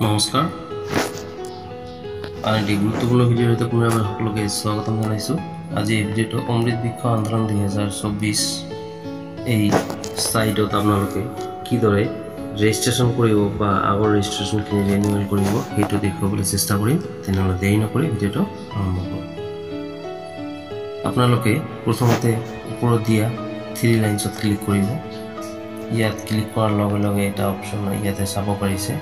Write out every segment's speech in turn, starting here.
নমস্কাৰ আৰু এই গুৰুত্বপূৰ্ণ ভিডিঅ'টো পুনৰবাৰ সকলোকে স্বাগতম জনাইছোঁ। আজি এই ভিডিঅ'টো অমৃত বৃক্ষ আন্দোলন 2024 এই সাইটত আপোনালোকে কিদৰে ৰেজিষ্ট্ৰেশ্যন কৰিব বা আগৰ ৰেজিষ্ট্ৰেশ্যনখিনি ৰিনিউৱেল কৰিব সেইটো দেখুৱাবলৈ চেষ্টা কৰিম। তেনেহ'লে দেৰি নকৰি ভিডিঅ'টো আৰম্ভ কৰোঁ। আপোনালোকে প্ৰথমতে ওপৰত দিয়া 3 লাইনছত ক্লিক কৰিব। ইয়াত ক্লিক কৰাৰ লগে লগে এটা অপশ্যন ইয়াতে চাব পাৰিছে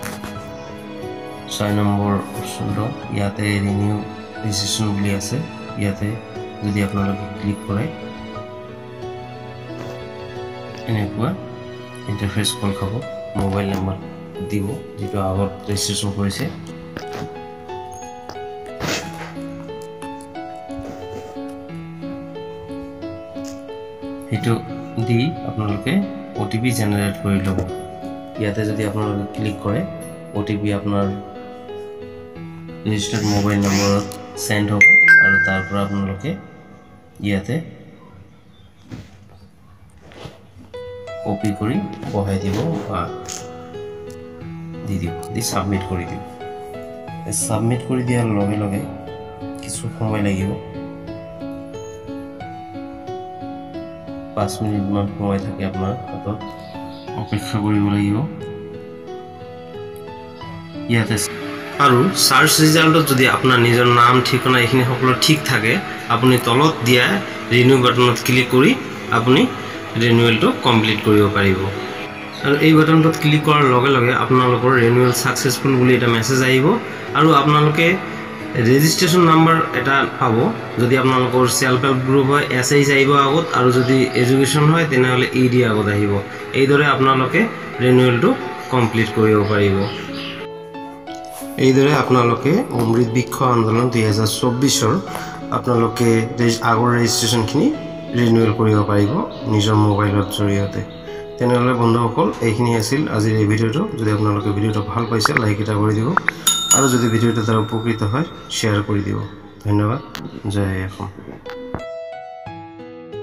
6 নম্বৰ অপশ্যনটো ইয়াতে ৰিনিউ ৰেজিষ্ট্ৰেশ্যন বুলি আছে। ইয়াতে যদি আপোনালোকে ক্লিক কৰে এনেকুৱা ইণ্টাৰফেচ কল খাব। মোবাইল নম্বৰ দিব যেটো আগত ৰেজিষ্ট্ৰেশ্যন কৰিছে। সেইটো দি আপোনালোকে OTP জেনাৰেট কৰি ল'ব। ইয়াতে যদি আপোনালোকে ক্লিক কৰে OTP আপোনাৰ ৰেজিষ্টাৰ্ড মোবাইল নম্বৰত সেন্ড হ'ব আৰু তাৰ পৰা আপোনালোকে ইয়াতে কপি কৰি বহাই দিব বা দি দিব, দি সাবমিট কৰি দিব। সাবমিট কৰি দিয়াৰ লগে লগে কিছু সময় লাগিব, 5 মিনিট মান সময় থাকে আপোনাৰ হাতত, অপেক্ষা কৰিব লাগিব। ইয়াতে আৰু সাৰ্চ ৰিজাল্টত যদি আপোনাৰ নিজৰ নাম ঠিকনা এইখিনি সকলো ঠিক থাকে আপুনি তলত দিয়া ৰিনিউ বাটনত ক্লিক কৰি আপুনি ৰিনিউৱেলটো কমপ্লিট কৰিব পাৰিব। আৰু এই বাটনটোত ক্লিক কৰাৰ লগে লগে আপোনালোকৰ ৰিনিউৱেল সাকসেসফুল বুলি এটা মেছেজ আহিব আৰু আপোনালোকে ৰেজিষ্ট্ৰেশ্যন নাম্বাৰ এটা পাব। যদি আপোনালোকৰ সেলফ হেল্প গ্ৰুপ হয় SH আহিব আগত আৰু যদি এডুকেশ্যন হয় তেনেহ'লে ED আগত আহিব। এইদৰে আপোনালোকে ৰিনিউৱেলটো কমপ্লিট কৰিব পাৰিব। এইদৰে আপোনালোকে অমৃত বৃক্ষ আন্দোলন 2024 আপোনালোকে আগৰ ৰেজিষ্ট্ৰেশ্যনখিনি ৰিনিউৱেল কৰিব পাৰিব নিজৰ মোবাইলৰ জৰিয়তে। তেনেহ'লে বন্ধুসকল এইখিনি আছিল আজিৰ এই ভিডিঅ'টো। যদি আপোনালোকে ভিডিঅ'টো ভাল পাইছে লাইক এটা কৰি দিব আৰু যদি ভিডিঅ'টো দ্বাৰা উপকৃত হয় শ্বেয়াৰ কৰি দিব। ধন্যবাদ। জয় অসম।